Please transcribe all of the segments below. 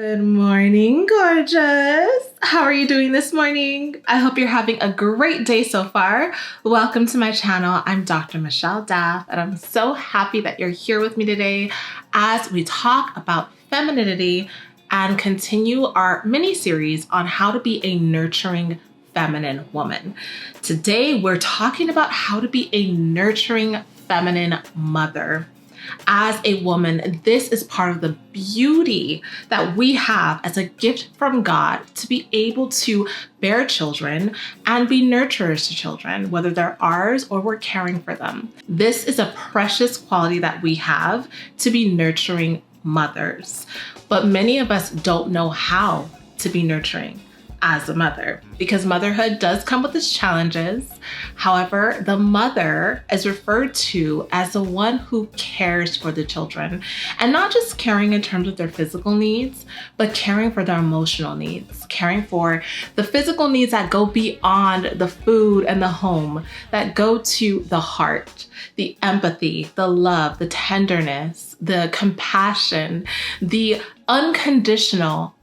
Good morning, gorgeous. How are you doing this morning? I hope you're having a great day so far. Welcome to my channel. I'm Dr. Michelle Daff, and I'm so happy that you're here with me today as we talk about femininity and continue our mini-series on how to be a nurturing feminine woman. Today, we're talking about how to be a nurturing feminine mother. As a woman, this is part of the beauty that we have as a gift from God to be able to bear children and be nurturers to children, whether they're ours or we're caring for them. This is a precious quality that we have to be nurturing mothers. But many of us don't know how to be nurturing as a mother, because motherhood does come with its challenges. However, the mother is referred to as the one who cares for the children, and not just caring in terms of their physical needs, but caring for their emotional needs, caring for the physical needs that go beyond the food and the home, that go to the heart, the empathy, the love, the tenderness, the compassion, the unconditional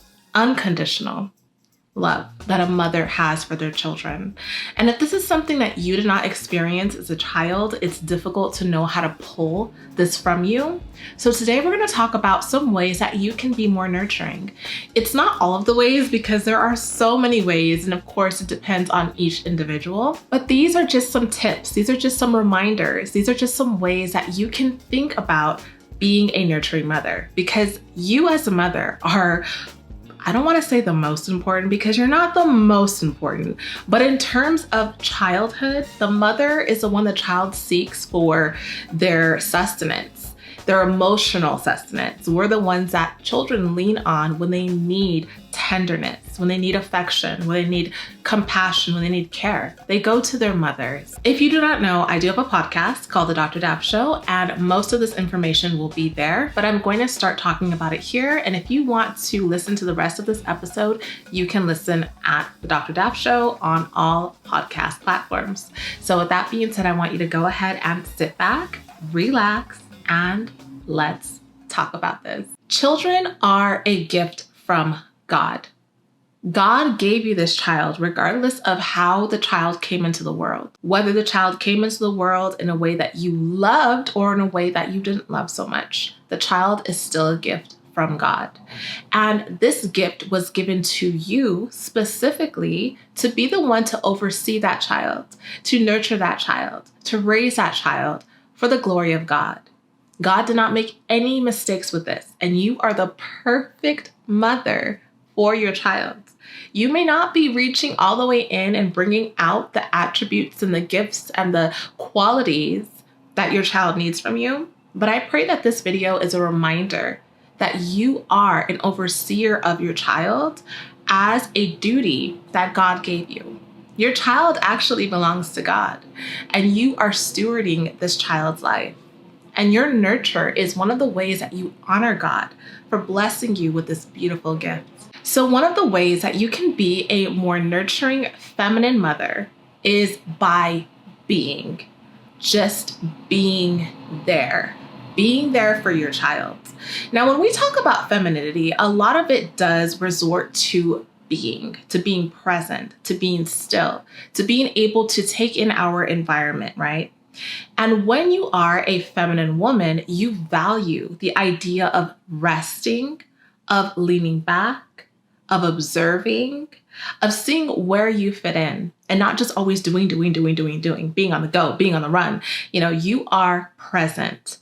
love that a mother has for their children. And if this is something that you did not experience as a child, it's difficult to know how to pull this from you. So today we're going to talk about some ways that you can be more nurturing. It's not all of the ways, because there are so many ways, and of course it depends on each individual, but these are just some tips. These are just some reminders. These are just some ways that you can think about being a nurturing mother, because you as a mother are, I don't want to say the most important, because you're not the most important, but in terms of childhood, the mother is the one the child seeks for their sustenance, their emotional sustenance. We're the ones that children lean on when they need tenderness, when they need affection, when they need compassion, when they need care. They go to their mothers. If you do not know, I do have a podcast called The Dr. Daff Show, and most of this information will be there, but I'm going to start talking about it here. And if you want to listen to the rest of this episode, you can listen at The Dr. Daff Show on all podcast platforms. So with that being said, I want you to go ahead and sit back, relax, and let's talk about this. Children are a gift from God. God gave you this child regardless of how the child came into the world. Whether the child came into the world in a way that you loved or in a way that you didn't love so much, the child is still a gift from God. And this gift was given to you specifically to be the one to oversee that child, to nurture that child, to raise that child for the glory of God. God did not make any mistakes with this, and you are the perfect mother for your child. You may not be reaching all the way in and bringing out the attributes and the gifts and the qualities that your child needs from you, but I pray that this video is a reminder that you are an overseer of your child as a duty that God gave you. Your child actually belongs to God, and you are stewarding this child's life. And your nurture is one of the ways that you honor God for blessing you with this beautiful gift. So one of the ways that you can be a more nurturing feminine mother is by just being there for your child. Now, when we talk about femininity, a lot of it does resort to being present, to being still, to being able to take in our environment, right? And when you are a feminine woman, you value the idea of resting, of leaning back, of observing, of seeing where you fit in, and not just always doing, being on the go, being on the run. You are present.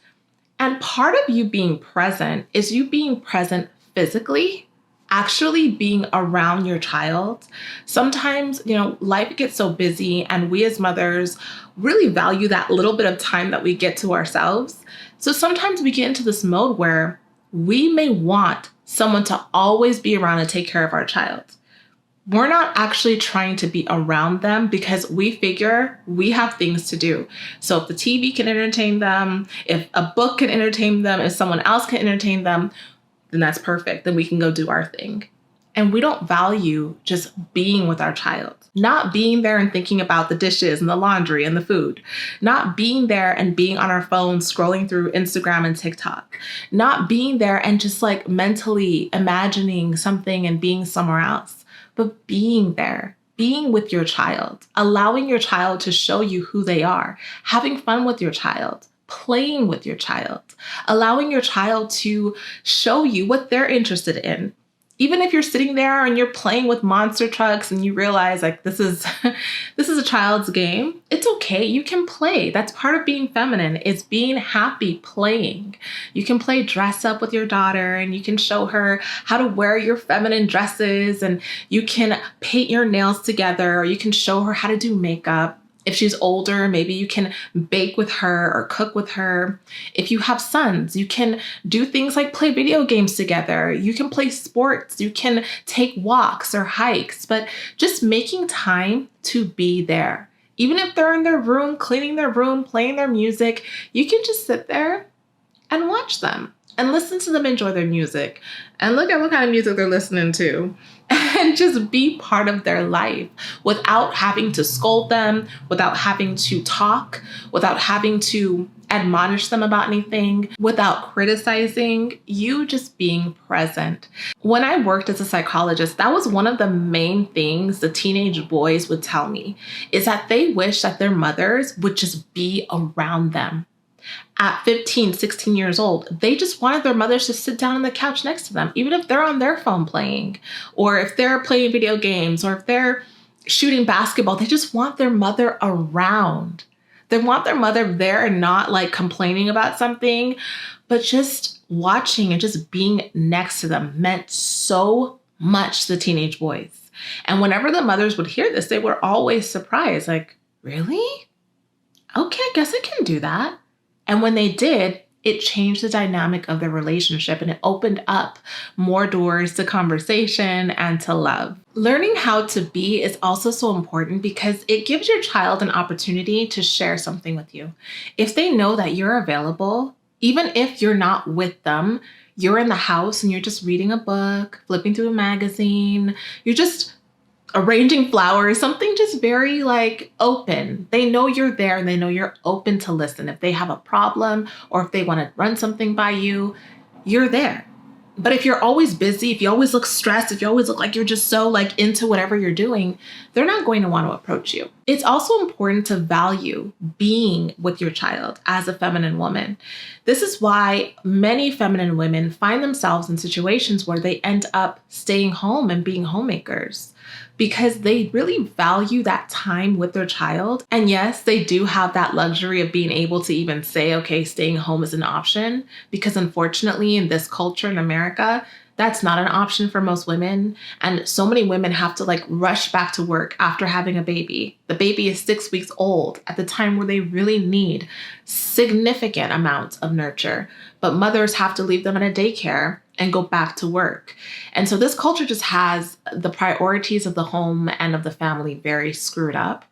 And part of you being present is you being present physically, actually being around your child. Sometimes, life gets so busy, and we as mothers really value that little bit of time that we get to ourselves. So sometimes we get into this mode where we may want someone to always be around and take care of our child. We're not actually trying to be around them because we figure we have things to do. So if the TV can entertain them, if a book can entertain them, if someone else can entertain them, then that's perfect. Then we can go do our thing. And we don't value just being with our child, not being there and thinking about the dishes and the laundry and the food, not being there and being on our phones scrolling through Instagram and TikTok, not being there and just like mentally imagining something and being somewhere else, but being there, being with your child, allowing your child to show you who they are, having fun with your child, playing with your child, allowing your child to show you what they're interested in. Even if you're sitting there and you're playing with monster trucks and you realize like this is this is a child's game, it's okay. You can play. That's part of being feminine, is being happy playing. You can play dress up with your daughter and you can show her how to wear your feminine dresses, and you can paint your nails together, or you can show her how to do makeup. If she's older, maybe you can bake with her or cook with her. If you have sons, you can do things like play video games together. You can play sports. You can take walks or hikes, but just making time to be there. Even if they're in their room, cleaning their room, playing their music, you can just sit there and watch them and listen to them enjoy their music and look at what kind of music they're listening to and just be part of their life without having to scold them, without having to talk, without having to admonish them about anything, without criticizing, you just being present. When I worked as a psychologist, that was one of the main things the teenage boys would tell me, is that they wish that their mothers would just be around them. At 15, 16 years old, they just wanted their mothers to sit down on the couch next to them, even if they're on their phone playing, or if they're playing video games, or if they're shooting basketball. They just want their mother around. They want their mother there and not like complaining about something, but just watching and just being next to them meant so much to the teenage boys. And whenever the mothers would hear this, they were always surprised, like, really? Okay, I guess I can do that. And when they did, it changed the dynamic of their relationship and it opened up more doors to conversation and to love. Learning how to be is also so important because it gives your child an opportunity to share something with you. If they know that you're available, even if you're not with them, you're in the house and you're just reading a book, flipping through a magazine, you're just arranging flowers, something just very like open. They know you're there and they know you're open to listen. If they have a problem or if they want to run something by you, you're there. But if you're always busy, if you always look stressed, if you always look like you're just so like into whatever you're doing, they're not going to want to approach you. It's also important to value being with your child as a feminine woman. This is why many feminine women find themselves in situations where they end up staying home and being homemakers, because they really value that time with their child. And yes, they do have that luxury of being able to even say, okay, staying home is an option, because unfortunately in this culture in America, that's not an option for most women. And so many women have to like rush back to work after having a baby. The baby is 6 weeks old at the time where they really need significant amounts of nurture. But mothers have to leave them in a daycare and go back to work. And so this culture just has the priorities of the home and of the family very screwed up.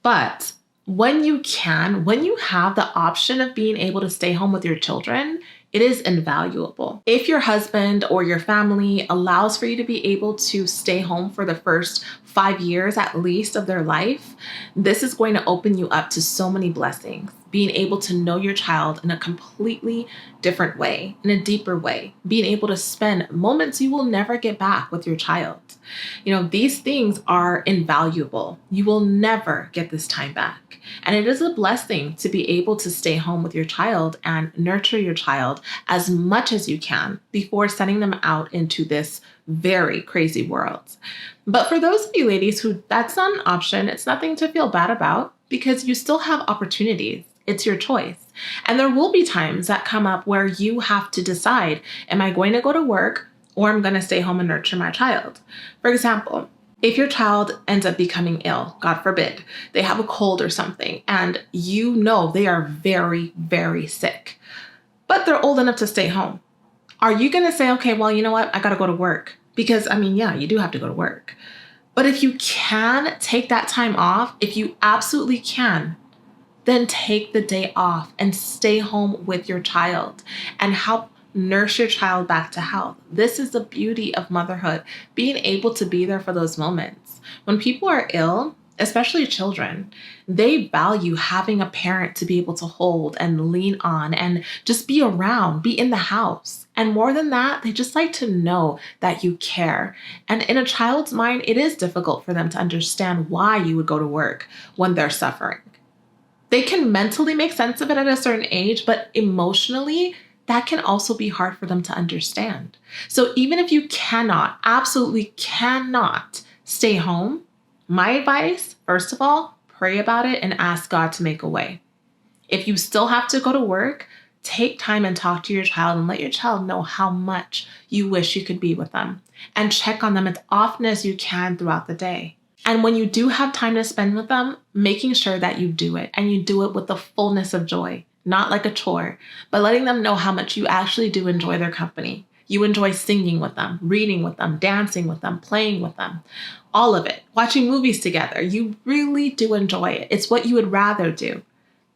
But when you have the option of being able to stay home with your children, it is invaluable. If your husband or your family allows for you to be able to stay home for the first 5 years at least of their life, this is going to open you up to so many blessings. Being able to know your child in a completely different way, in a deeper way, being able to spend moments you will never get back with your child. You know, these things are invaluable. You will never get this time back. And it is a blessing to be able to stay home with your child and nurture your child as much as you can before sending them out into this very crazy world. But for those of you ladies who that's not an option, it's nothing to feel bad about, because you still have opportunities. It's your choice. And there will be times that come up where you have to decide, am I going to go to work or I'm going to stay home and nurture my child? For example, if your child ends up becoming ill, God forbid, they have a cold or something, and you know they are very, very sick, but they're old enough to stay home. Are you going to say, okay, well, you know what? I got to go to work? Because I mean, yeah, you do have to go to work. But if you can take that time off, if you absolutely can, then take the day off and stay home with your child and help nurse your child back to health. This is the beauty of motherhood, being able to be there for those moments. When people are ill, especially children, they value having a parent to be able to hold and lean on and just be around, be in the house. And more than that, they just like to know that you care. And in a child's mind, it is difficult for them to understand why you would go to work when they're suffering. They can mentally make sense of it at a certain age, but emotionally, that can also be hard for them to understand. So even if you cannot, absolutely cannot stay home, my advice, first of all, pray about it and ask God to make a way. If you still have to go to work, take time and talk to your child and let your child know how much you wish you could be with them, and check on them as often as you can throughout the day. And when you do have time to spend with them, making sure that you do it, and you do it with the fullness of joy, not like a chore, but letting them know how much you actually do enjoy their company. You enjoy singing with them, reading with them, dancing with them, playing with them, all of it, watching movies together. You really do enjoy it. It's what you would rather do.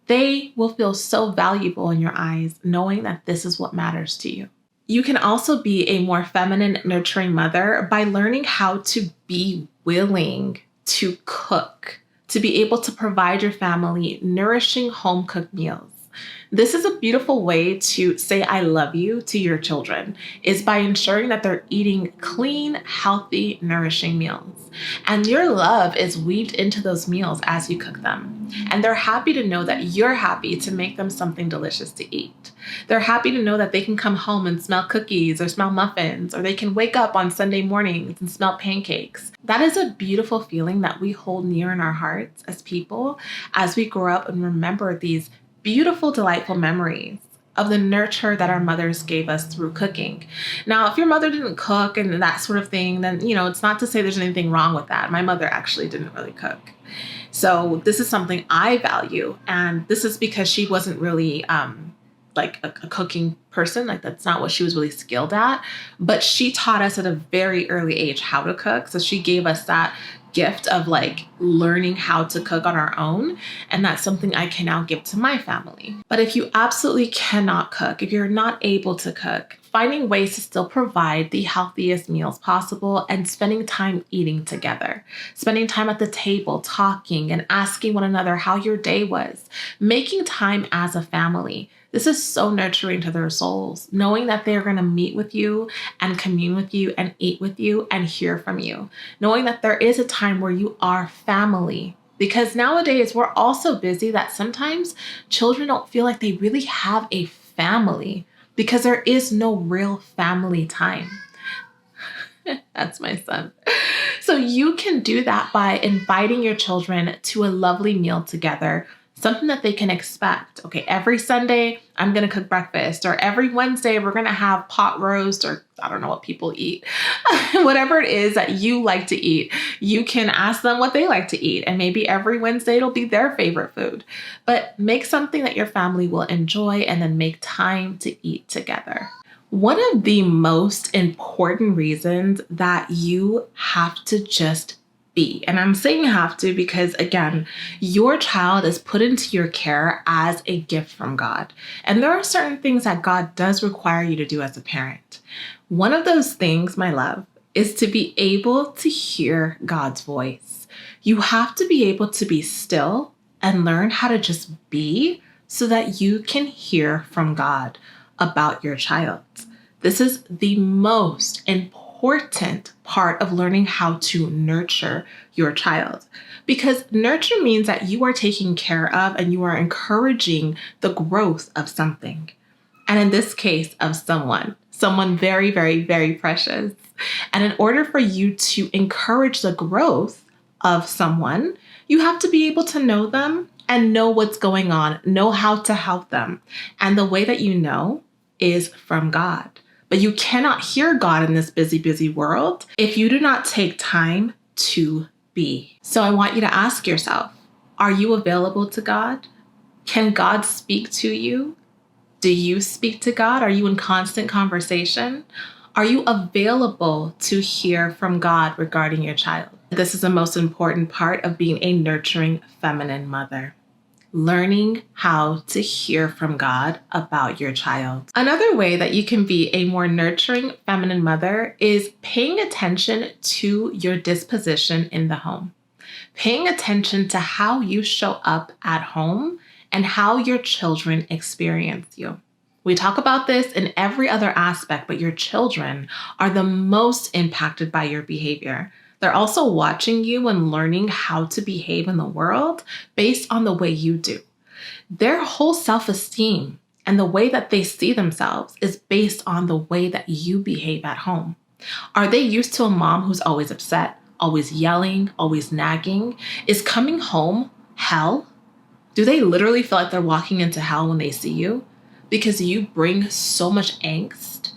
They will feel so valuable in your eyes knowing that this is what matters to you. You can also be a more feminine, nurturing mother by learning how to be willing to cook, to be able to provide your family nourishing home-cooked meals. This is a beautiful way to say I love you to your children, is by ensuring that they're eating clean, healthy, nourishing meals. And your love is weaved into those meals as you cook them. And they're happy to know that you're happy to make them something delicious to eat. They're happy to know that they can come home and smell cookies or smell muffins, or they can wake up on Sunday mornings and smell pancakes. That is a beautiful feeling that we hold near in our hearts as people as we grow up and remember these beautiful, delightful memories of the nurture that our mothers gave us through cooking. Now, if your mother didn't cook and that sort of thing, then, it's not to say there's anything wrong with that. My mother actually didn't really cook. So this is something I value. And this is because she wasn't really like a cooking person. Like, that's not what she was really skilled at. But she taught us at a very early age how to cook. So she gave us that gift of learning how to cook on our own. And that's something I can now give to my family. But if you absolutely cannot cook, if you're not able to cook, finding ways to still provide the healthiest meals possible and spending time eating together, spending time at the table, talking and asking one another how your day was, making time as a family. This is so nurturing to their souls, knowing that they're going to meet with you and commune with you and eat with you and hear from you, knowing that there is a time where you are family. Because nowadays we're all so busy that sometimes children don't feel like they really have a family because there is no real family time. That's my son. So you can do that by inviting your children to a lovely meal together, something that they can expect. Okay, every Sunday, I'm going to cook breakfast, or every Wednesday, we're going to have pot roast, or I don't know what people eat. Whatever it is that you like to eat, you can ask them what they like to eat. And maybe every Wednesday, it'll be their favorite food. But make something that your family will enjoy and then make time to eat together. One of the most important reasons that you have to just be, and I'm saying have to because, again, your child is put into your care as a gift from God. And there are certain things that God does require you to do as a parent. One of those things, my love, is to be able to hear God's voice. You have to be able to be still and learn how to just be so that you can hear from God about your child. This is the most important part of learning how to nurture your child, because nurture means that you are taking care of and you are encouraging the growth of something. And in this case, of someone very, very, very precious. And in order for you to encourage the growth of someone, you have to be able to know them and know what's going on, know how to help them. And the way that you know is from God. But you cannot hear God in this busy, busy world if you do not take time to be. So I want you to ask yourself, are you available to God? Can God speak to you? Do you speak to God? Are you in constant conversation? Are you available to hear from God regarding your child? This is the most important part of being a nurturing feminine mother. learning how to hear from God about your child. Another way that you can be a more nurturing feminine mother is paying attention to your disposition in the home. Paying attention to how you show up at home and how your children experience you. We talk about this in every other aspect, but your children are the most impacted by your behavior. They're also watching you and learning how to behave in the world based on the way you do. Their whole self-esteem and the way that they see themselves is based on the way that you behave at home. Are they used to a mom who's always upset, always yelling, always nagging? Is coming home hell? Do they literally feel like they're walking into hell when they see you? Because you bring so much angst.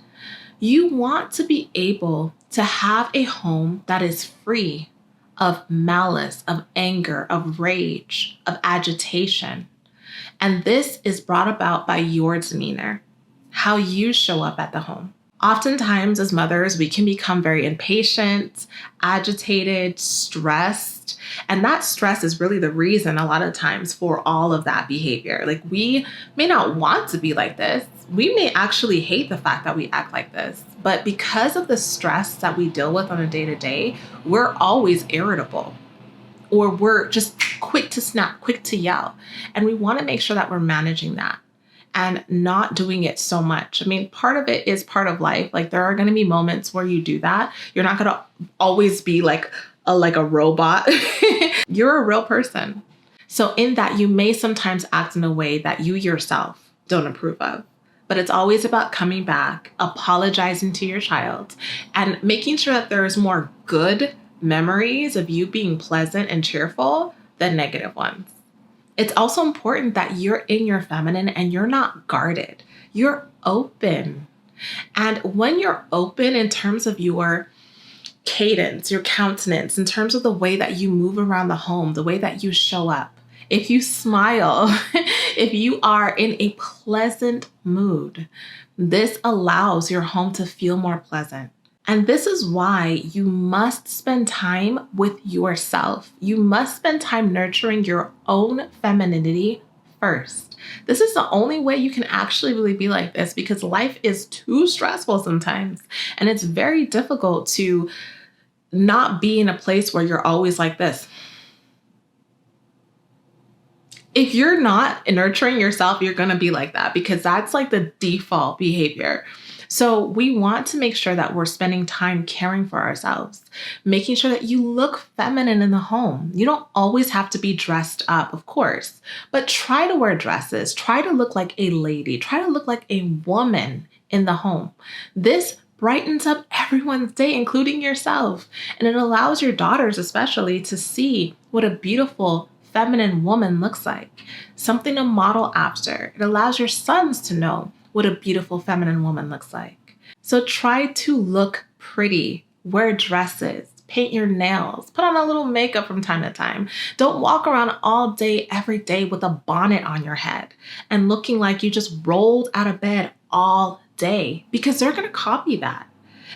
You want to be able to have a home that is free of malice, of anger, of rage, of agitation. And this is brought about by your demeanor, how you show up at the home. Oftentimes as mothers, we can become very impatient, agitated, stressed. And that stress is really the reason a lot of times for all of that behavior. Like, we may not want to be like this. We may actually hate the fact that we act like this. But because of the stress that we deal with on a day-to-day, we're always irritable. Or we're just quick to snap, quick to yell. And we want to make sure that we're managing that and not doing it so much. I mean, part of it is part of life. Like, there are going to be moments where you do that. You're not going to always be like a robot. You're a real person. So in that, you may sometimes act in a way that you yourself don't approve of. But it's always about coming back, apologizing to your child, and making sure that there is more good memories of you being pleasant and cheerful than negative ones. It's also important that you're in your feminine and you're not guarded. You're open. And when you're open in terms of your cadence, your countenance, in terms of the way that you move around the home, the way that you show up, if you smile, if you are in a pleasant mood, this allows your home to feel more pleasant. And this is why you must spend time with yourself. You must spend time nurturing your own femininity first. This is the only way you can actually really be like this, because life is too stressful sometimes. And it's very difficult to not be in a place where you're always like this. If you're not nurturing yourself, you're going to be like that, because that's like the default behavior. So we want to make sure that we're spending time caring for ourselves, making sure that you look feminine in the home. You don't always have to be dressed up, of course, but try to wear dresses. Try to look like a lady. Try to look like a woman in the home. This brightens up everyone's day, including yourself. And it allows your daughters especially to see what a beautiful feminine woman looks like, something to model after. It allows your sons to know what a beautiful feminine woman looks like. So try to look pretty, wear dresses, paint your nails, put on a little makeup from time to time. Don't walk around all day, every day with a bonnet on your head and looking like you just rolled out of bed all day, because they're going to copy that.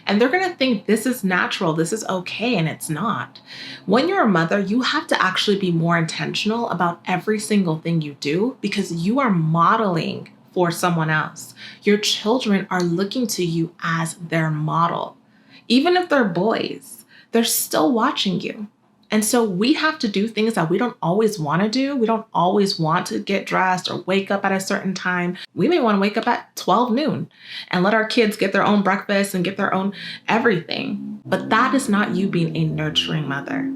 And they're going to think this is natural, this is okay, and it's not. When you're a mother, you have to actually be more intentional about every single thing you do, because you are modeling for someone else. Your children are looking to you as their model. Even if they're boys, they're still watching you. And so we have to do things that we don't always want to do. We don't always want to get dressed or wake up at a certain time. We may want to wake up at 12 noon and let our kids get their own breakfast and get their own everything. But that is not you being a nurturing mother.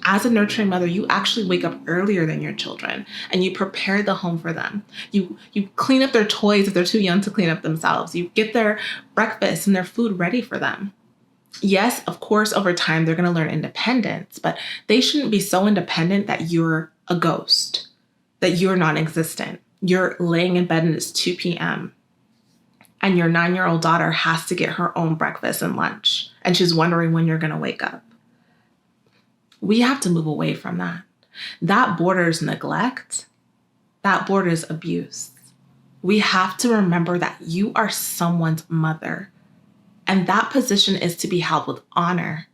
As a nurturing mother, you actually wake up earlier than your children and you prepare the home for them. You clean up their toys if they're too young to clean up themselves. You get their breakfast and their food ready for them. Yes, of course, over time, they're going to learn independence, but they shouldn't be so independent that you're a ghost, that you're non-existent. You're laying in bed and it's 2 p.m. and your 9-year-old daughter has to get her own breakfast and lunch, and she's wondering when you're going to wake up. We have to move away from that. That borders neglect. That borders abuse. We have to remember that you are someone's mother. And that position is to be held with honor.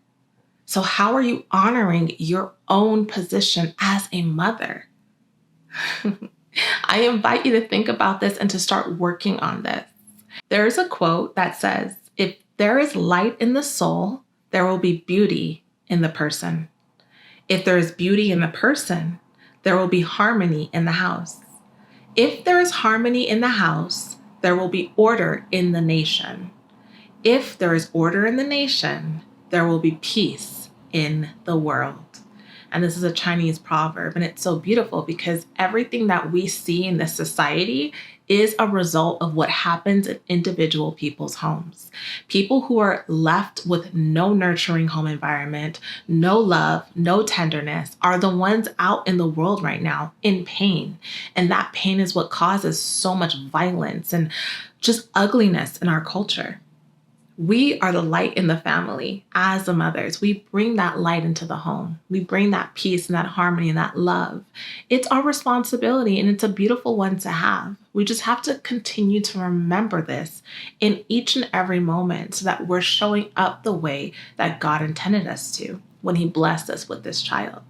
So how are you honoring your own position as a mother? I invite you to think about this and to start working on this. There's a quote that says, if there is light in the soul, there will be beauty in the person. If there is beauty in the person, there will be harmony in the house. If there is harmony in the house, there will be order in the nation. If there is order in the nation, there will be peace in the world. And this is a Chinese proverb, and it's so beautiful because everything that we see in this society is a result of what happens in individual people's homes. People who are left with no nurturing home environment, no love, no tenderness are the ones out in the world right now in pain. And that pain is what causes so much violence and just ugliness in our culture. We are the light in the family as the mothers. We bring that light into the home. We bring that peace and that harmony and that love. It's our responsibility, and it's a beautiful one to have. We just have to continue to remember this in each and every moment so that we're showing up the way that God intended us to when He blessed us with this child.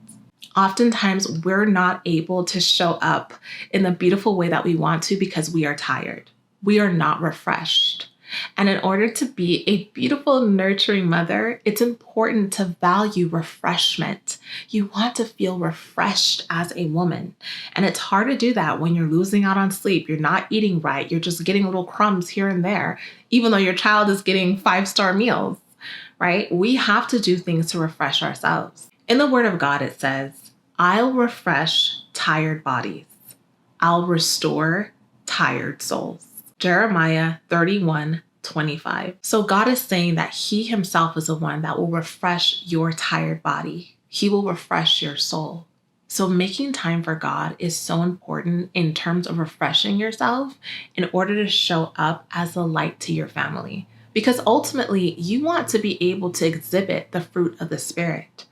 Oftentimes, we're not able to show up in the beautiful way that we want to because we are tired. We are not refreshed. And in order to be a beautiful, nurturing mother, it's important to value refreshment. You want to feel refreshed as a woman. And it's hard to do that when you're losing out on sleep. You're not eating right. You're just getting little crumbs here and there, even though your child is getting 5-star meals, right? We have to do things to refresh ourselves. In the Word of God, it says, I'll refresh tired bodies. I'll restore tired souls. Jeremiah 31:25. So God is saying that He Himself is the one that will refresh your tired body. He will refresh your soul. So making time for God is so important in terms of refreshing yourself in order to show up as a light to your family. Because ultimately, you want to be able to exhibit the fruit of the Spirit.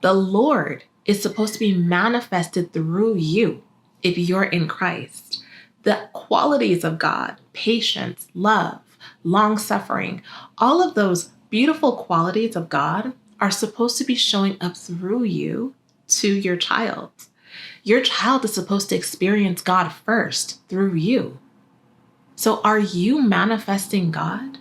The Lord is supposed to be manifested through you if you're in Christ. The qualities of God, patience, love, long-suffering, all of those beautiful qualities of God are supposed to be showing up through you to your child. Your child is supposed to experience God first through you. So are you manifesting God?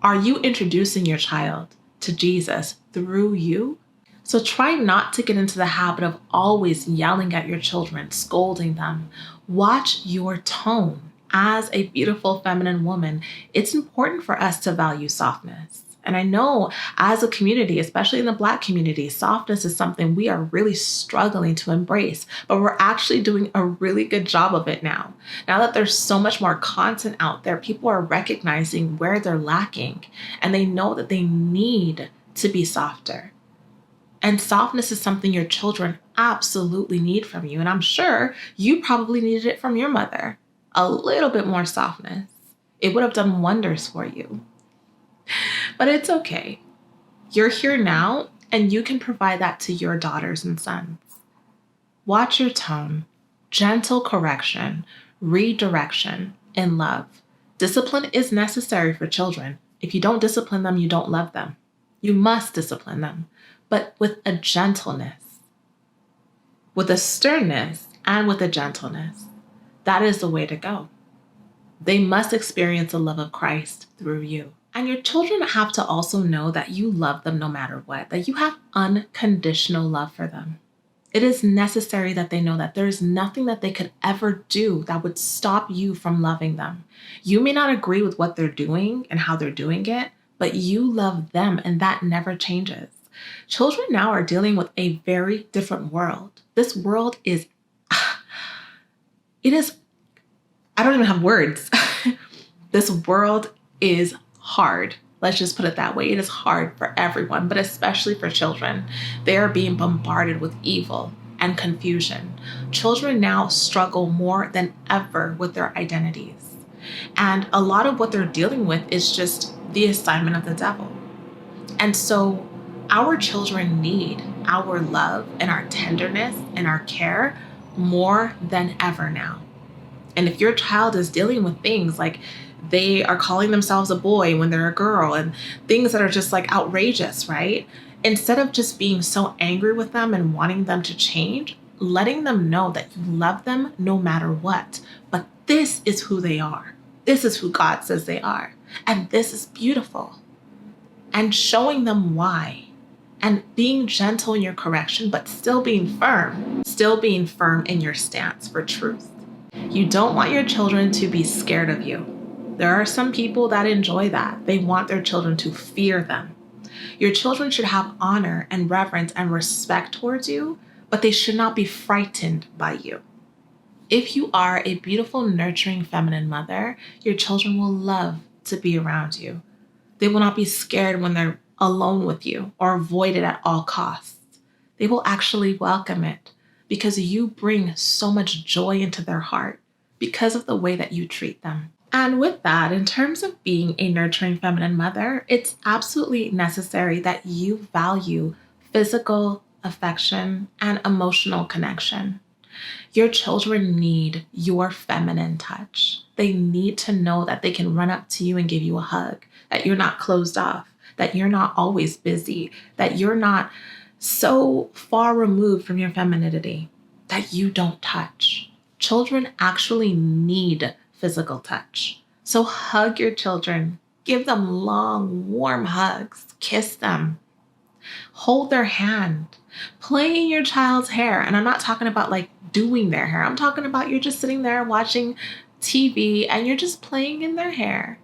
Are you introducing your child to Jesus through you? So try not to get into the habit of always yelling at your children, scolding them. Watch your tone. As a beautiful feminine woman, it's important for us to value softness. And I know as a community, especially in the Black community, softness is something we are really struggling to embrace, but we're actually doing a really good job of it now. Now that there's so much more content out there, people are recognizing where they're lacking, and they know that they need to be softer. And softness is something your children absolutely need from you. And I'm sure you probably needed it from your mother. A little bit more softness. It would have done wonders for you. But it's okay. You're here now, and you can provide that to your daughters and sons. Watch your tone, gentle correction, redirection, and love. Discipline is necessary for children. If you don't discipline them, you don't love them. You must discipline them, but with a gentleness, with a sternness, and with a gentleness. That is the way to go. They must experience the love of Christ through you. And your children have to also know that you love them no matter what, that you have unconditional love for them. It is necessary that they know that there is nothing that they could ever do that would stop you from loving them. You may not agree with what they're doing and how they're doing it, but you love them, and that never changes. Children now are dealing with a very different world. This world is, I don't even have words. This world is hard. Let's just put it that way. It is hard for everyone, but especially for children. They are being bombarded with evil and confusion. Children now struggle more than ever with their identities. And a lot of what they're dealing with is just the assignment of the devil. And so our children need our love and our tenderness and our care more than ever now. And if your child is dealing with things like they are calling themselves a boy when they're a girl and things that are just like outrageous, right? Instead of just being so angry with them and wanting them to change, letting them know that you love them no matter what. But this is who they are. This is who God says they are. And this is beautiful. And showing them why. And being gentle in your correction, but still being firm. Still being firm in your stance for truth. You don't want your children to be scared of you. There are some people that enjoy that. They want their children to fear them. Your children should have honor and reverence and respect towards you, but they should not be frightened by you. If you are a beautiful, nurturing, feminine mother, your children will love to be around you. They will not be scared when they're alone with you or avoid it at all costs. They will actually welcome it because you bring so much joy into their heart because of the way that you treat them. And with that, in terms of being a nurturing feminine mother, it's absolutely necessary that you value physical affection and emotional connection. Your children need your feminine touch. They need to know that they can run up to you and give you a hug, that you're not closed off, that you're not always busy, that you're not so far removed from your femininity that you don't touch. Children actually need physical touch. So hug your children, give them long, warm hugs, kiss them, hold their hand, play in your child's hair. And I'm not talking about like doing their hair. I'm talking about you're just sitting there watching TV and you're just playing in their hair.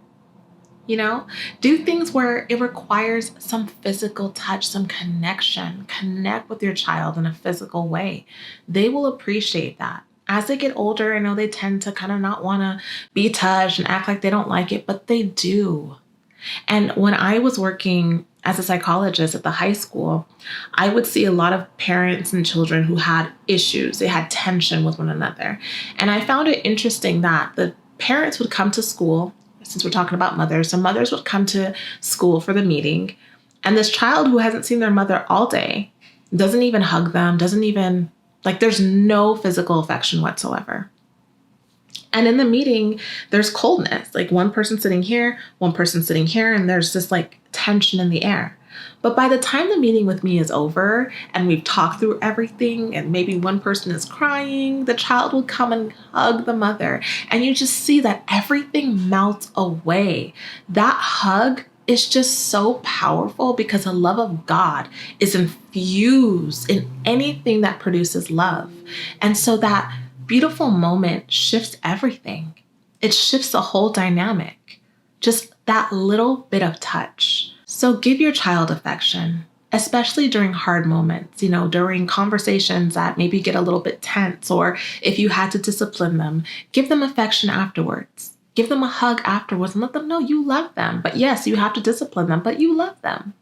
You know, do things where it requires some physical touch, some connection. Connect with your child in a physical way. They will appreciate that. As they get older, I know they tend to kind of not want to be touched and act like they don't like it, but they do. And when I was working as a psychologist at the high school, I would see a lot of parents and children who had issues. They had tension with one another. And I found it interesting that the parents would come to school, since we're talking about mothers, so mothers would come to school for the meeting, and this child who hasn't seen their mother all day doesn't even hug them, doesn't even, like there's no physical affection whatsoever. And in the meeting, there's coldness, like one person sitting here, one person sitting here, and there's this like tension in the air. But by the time the meeting with me is over and we've talked through everything and maybe one person is crying, the child will come and hug the mother. And you just see that everything melts away. That hug is just so powerful because the love of God is infused in anything that produces love. And so that beautiful moment shifts everything. It shifts the whole dynamic. Just that little bit of touch. So give your child affection, especially during hard moments, during conversations that maybe get a little bit tense, or if you had to discipline them, give them affection afterwards. Give them a hug afterwards and let them know you love them. But yes, you have to discipline them, but you love them.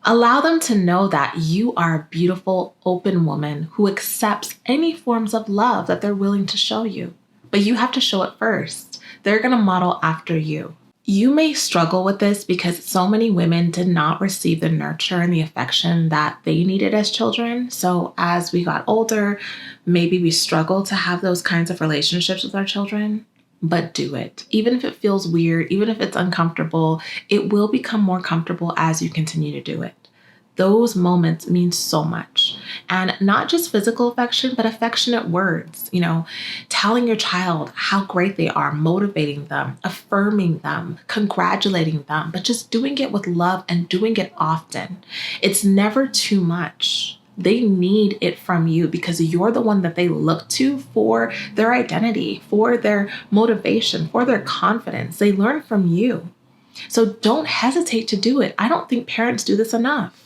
Allow them to know that you are a beautiful, open woman who accepts any forms of love that they're willing to show you. But you have to show it first. They're going to model after you. You may struggle with this because so many women did not receive the nurture and the affection that they needed as children. So as we got older, maybe we struggle to have those kinds of relationships with our children. But do it. Even if it feels weird, even if it's uncomfortable, it will become more comfortable as you continue to do it. Those moments mean so much. And not just physical affection, but affectionate words, telling your child how great they are, motivating them, affirming them, congratulating them, but just doing it with love and doing it often. It's never too much. They need it from you because you're the one that they look to for their identity, for their motivation, for their confidence. They learn from you. So don't hesitate to do it. I don't think parents do this enough.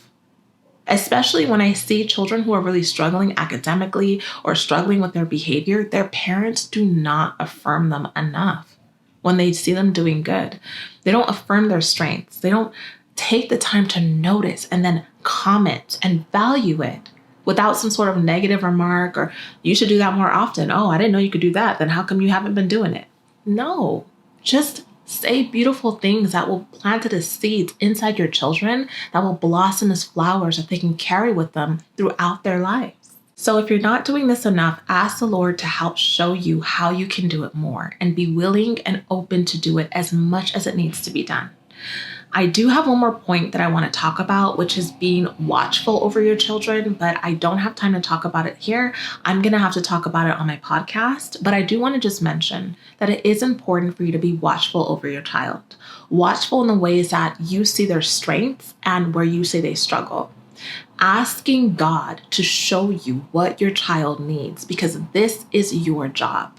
Especially when I see children who are really struggling academically or struggling with their behavior, their parents do not affirm them enough when they see them doing good. They don't affirm their strengths. They don't take the time to notice and then comment and value it without some sort of negative remark or you should do that more often. Oh, I didn't know you could do that. Then how come you haven't been doing it? No, just say beautiful things that will plant as seeds inside your children that will blossom as flowers that they can carry with them throughout their lives. So if you're not doing this enough, ask the Lord to help show you how you can do it more and be willing and open to do it as much as it needs to be done. I do have one more point that I want to talk about, which is being watchful over your children, but I don't have time to talk about it here. I'm going to have to talk about it on my podcast, but I do want to just mention that it is important for you to be watchful over your child. Watchful in the ways that you see their strengths and where you say they struggle. Asking God to show you what your child needs, because this is your job.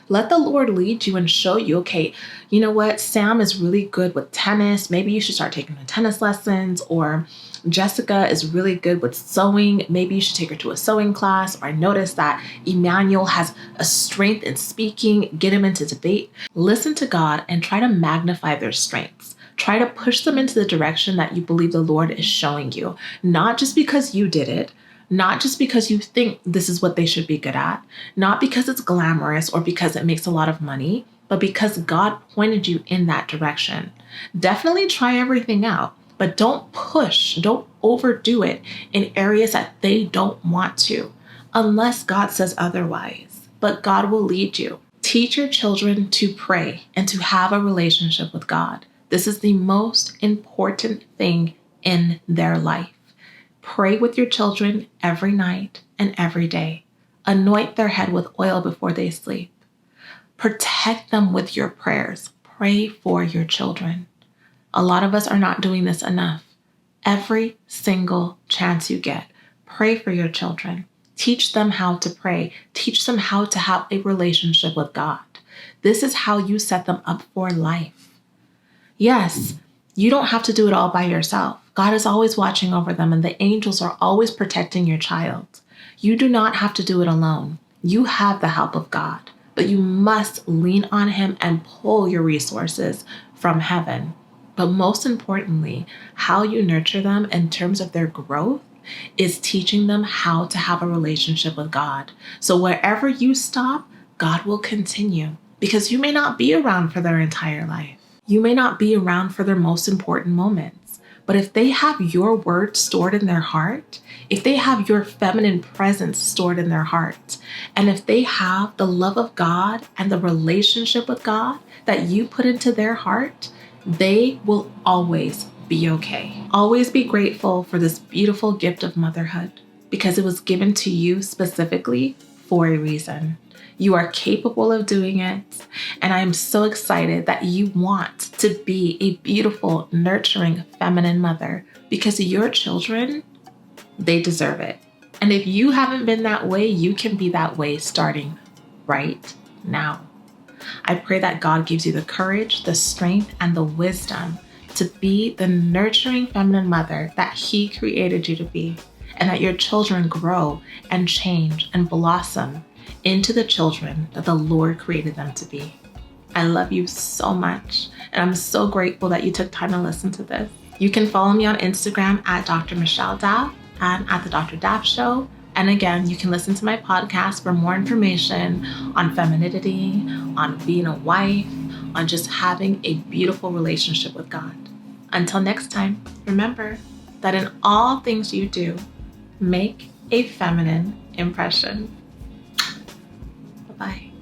Let the Lord lead you and show you, okay, you know what? Sam is really good with tennis. Maybe you should start taking her tennis lessons. Or Jessica is really good with sewing. Maybe you should take her to a sewing class. Or I noticed that Emmanuel has a strength in speaking. Get him into debate. Listen to God and try to magnify their strengths. Try to push them into the direction that you believe the Lord is showing you, not just because you did it, not just because you think this is what they should be good at, not because it's glamorous or because it makes a lot of money, but because God pointed you in that direction. Definitely try everything out, but don't push, don't overdo it in areas that they don't want to, unless God says otherwise. But God will lead you. Teach your children to pray and to have a relationship with God. This is the most important thing in their life. Pray with your children every night and every day. Anoint their head with oil before they sleep. Protect them with your prayers. Pray for your children. A lot of us are not doing this enough. Every single chance you get, pray for your children. Teach them how to pray. Teach them how to have a relationship with God. This is how you set them up for life. Yes, you don't have to do it all by yourself. God is always watching over them, and the angels are always protecting your child. You do not have to do it alone. You have the help of God, but you must lean on Him and pull your resources from heaven. But most importantly, how you nurture them in terms of their growth is teaching them how to have a relationship with God. So wherever you stop, God will continue, because you may not be around for their entire life. You may not be around for their most important moments, but if they have your word stored in their heart, if they have your feminine presence stored in their heart, and if they have the love of God and the relationship with God that you put into their heart, they will always be okay. Always be grateful for this beautiful gift of motherhood, because it was given to you specifically for a reason. You are capable of doing it, and I am so excited that you want to be a beautiful, nurturing, feminine mother, because your children, they deserve it. And if you haven't been that way, you can be that way starting right now. I pray that God gives you the courage, the strength, and the wisdom to be the nurturing feminine mother that He created you to be, and that your children grow and change and blossom into the children that the Lord created them to be. I love you so much, and I'm so grateful that you took time to listen to this. You can follow me on Instagram at Dr. Michelle Daff and at The Dr. Daff Show. And again, you can listen to my podcast for more information on femininity, on being a wife, on just having a beautiful relationship with God. Until next time, remember that in all things you do, make a feminine impression. Bye-bye.